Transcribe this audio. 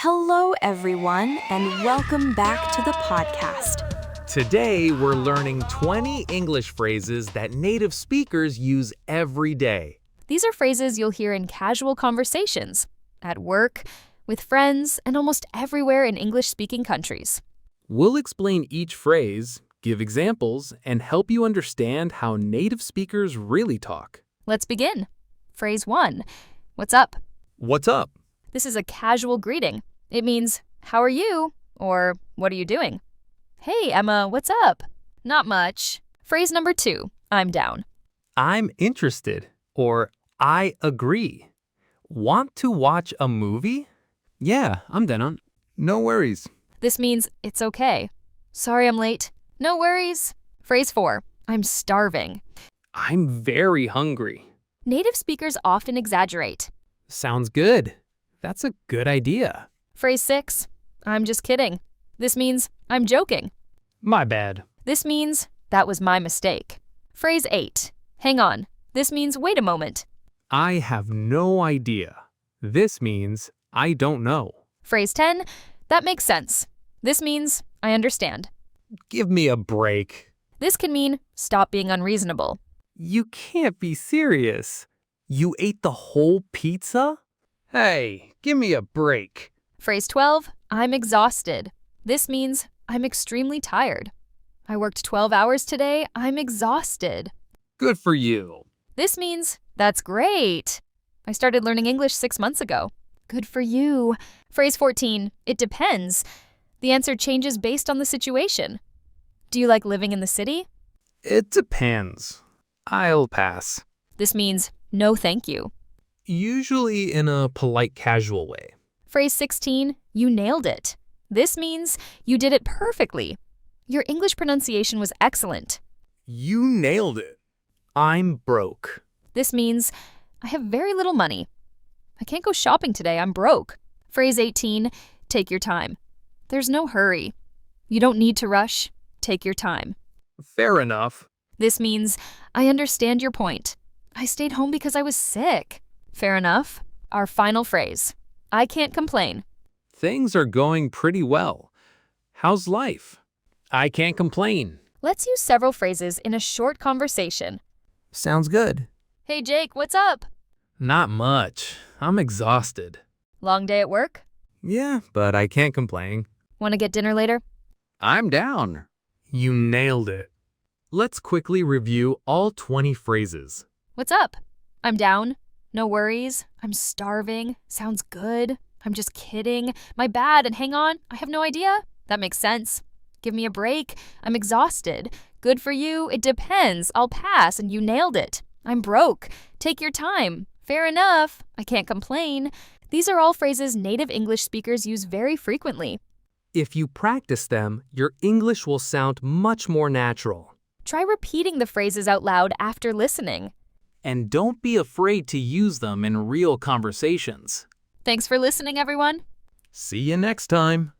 Hello, everyone, and welcome back to the podcast. Today, we're learning 20 English phrases that native speakers use every day. These are phrases you'll hear in casual conversations, at work, with friends, and almost everywhere in English-speaking countries. We'll explain each phrase, give examples, and help you understand how native speakers really talk. Let's begin. Phrase 1. What's up? What's up? This is a casual greeting. It means, how are you? Or, what are you doing? Hey, Emma, what's up? Not much. Phrase number 2. I'm down. I'm interested, or I agree. Want to watch a movie? Yeah, I'm down. No worries. This means, it's okay. Sorry I'm late. No worries. Phrase 4. I'm starving. I'm very hungry. Native speakers often exaggerate. Sounds good. That's a good idea. Phrase 6. I'm just kidding. This means, I'm joking. My bad. This means, that was my mistake. Phrase 8. Hang on. This means, wait a moment. I have no idea. This means, I don't know. Phrase 10. That makes sense. This means, I understand. Give me a break. This can mean, stop being unreasonable. You can't be serious. You ate the whole pizza? Hey, give me a break. Phrase 12. I'm exhausted. This means, I'm extremely tired. I worked 12 hours today. I'm exhausted. Good for you. This means, that's great. I started learning English 6 months ago. Good for you. Phrase 14. It depends. The answer changes based on the situation. Do you like living in the city? It depends. I'll pass. This means, no thank you. Usually in a polite, casual way. Phrase 16. You nailed it. This means, you did it perfectly. Your English pronunciation was excellent. You nailed it. I'm broke. This means, I have very little money. I can't go shopping today, I'm broke. Phrase 18. Take your time. There's no hurry. You don't need to rush. Take your time. Fair enough. This means, I understand your point. I stayed home because I was sick. Fair enough. Our final phrase. I can't complain. Things are going pretty well. How's life? I can't complain. Let's use several phrases in a short conversation. Sounds good. Hey Jake, what's up? Not much. I'm exhausted. Long day at work? Yeah, but I can't complain. Want to get dinner later? I'm down. You nailed it. Let's quickly review all 20 phrases. What's up? I'm down. No worries. I'm starving. Sounds good. I'm just kidding. My bad. And hang on. I have no idea. That makes sense. Give me a break. I'm exhausted. Good for you. It depends. I'll pass. And you nailed it. I'm broke. Take your time. Fair enough. I can't complain. These are all phrases native English speakers use very frequently. If you practice them, your English will sound much more natural. Try repeating the phrases out loud after listening. And don't be afraid to use them in real conversations. Thanks for listening, everyone. See you next time.